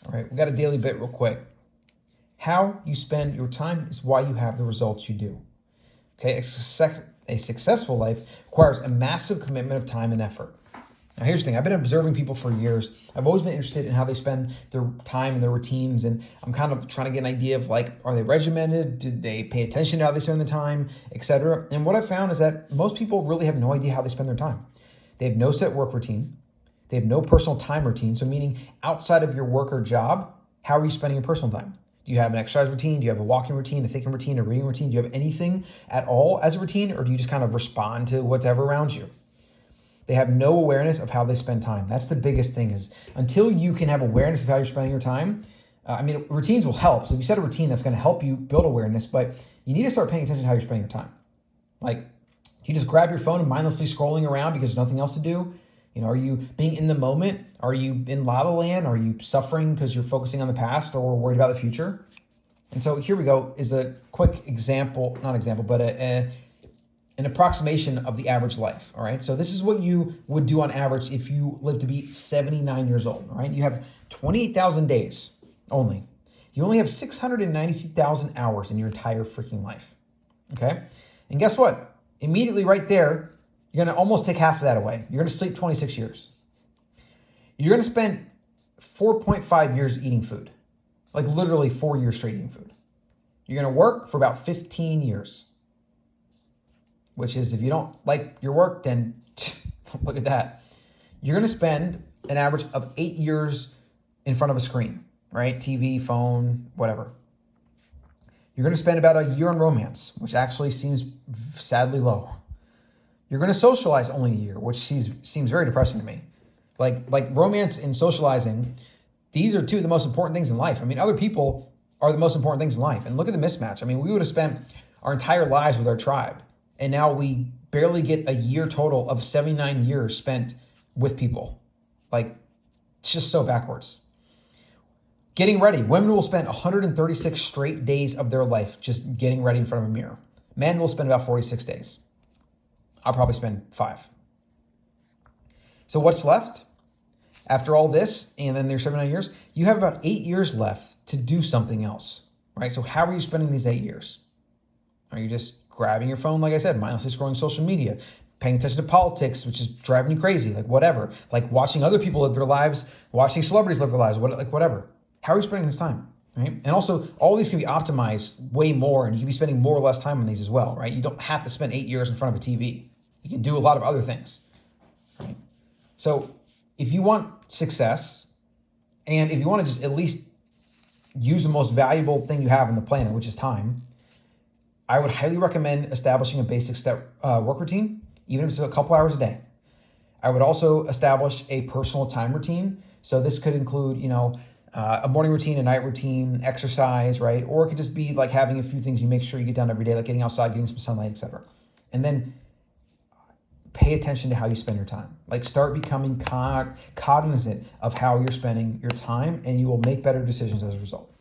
All right, we got a daily bit real quick. How you spend your time is why you have the results you do. Okay, a successful life requires a massive commitment of time and effort. Now, here's the thing. I've been observing people for years. I've always been interested in how they spend their time and their routines, and I'm kind of trying to get an idea of like, are they regimented? Do they pay attention to how they spend the time, etc.? And what I've found is that most people really have no idea how they spend their time. They have no set work routine. They have no personal time routine. So meaning outside of your work or job, how are you spending your personal time? Do you have an exercise routine? Do you have a walking routine, a thinking routine, a reading routine? Do you have anything at all as a routine, or do you just kind of respond to whatever around you? They have no awareness of how they spend time. That's the biggest thing, is until you can have awareness of how you're spending your time, routines will help. So if you set a routine, that's going to help you build awareness, but you need to start paying attention to how you're spending your time. Like, you just grab your phone and mindlessly scrolling around because there's nothing else to do. Are you being in the moment? Are you in la la land? Are you suffering because you're focusing on the past or worried about the future? And so here we go is a quick example, not example, but an approximation of the average life. All right. So this is what you would do on average if you live to be 79 years old. All right. You have 28,000 days only. You only have 692,000 hours in your entire freaking life. Okay. And guess what? Immediately right there, you're going to almost take half of that away. You're going to sleep 26 years. You're going to spend 4.5 years eating food, like literally 4 years straight eating food. You're going to work for about 15 years, which is, if you don't like your work, then look at that. You're going to spend an average of 8 years in front of a screen, right? TV, phone, whatever. You're going to spend about a year on romance, which actually seems sadly low. You're going to socialize only a year, which seems very depressing to me. Like romance and socializing, these are two of the most important things in life. Other people are the most important things in life. And look at the mismatch. We would have spent our entire lives with our tribe, and now we barely get a year total of 79 years spent with people. Like, it's just so backwards. Getting ready. Women will spend 136 straight days of their life just getting ready in front of a mirror. Men will spend about 46 days. I'll probably spend 5. So what's left? After all this, and then there's 79 years, you have about 8 years left to do something else, right? So how are you spending these 8 years? Are you just grabbing your phone, like I said, mindlessly scrolling social media, paying attention to politics, which is driving you crazy, like whatever, like watching other people live their lives, watching celebrities live their lives, whatever. How are you spending this time, right? And also, all these can be optimized way more, and you can be spending more or less time on these as well, right? You don't have to spend 8 years in front of a TV. You can do a lot of other things, right? So if you want success, and if you want to just at least use the most valuable thing you have on the planet, which is time, I would highly recommend establishing a basic work routine, even if it's a couple hours a day. I would also establish a personal time routine. So this could include, a morning routine, a night routine, exercise, right? Or it could just be like having a few things you make sure you get done every day, like getting outside, getting some sunlight, etc. And then pay attention to how you spend your time. Like, start becoming cognizant of how you're spending your time, and you will make better decisions as a result.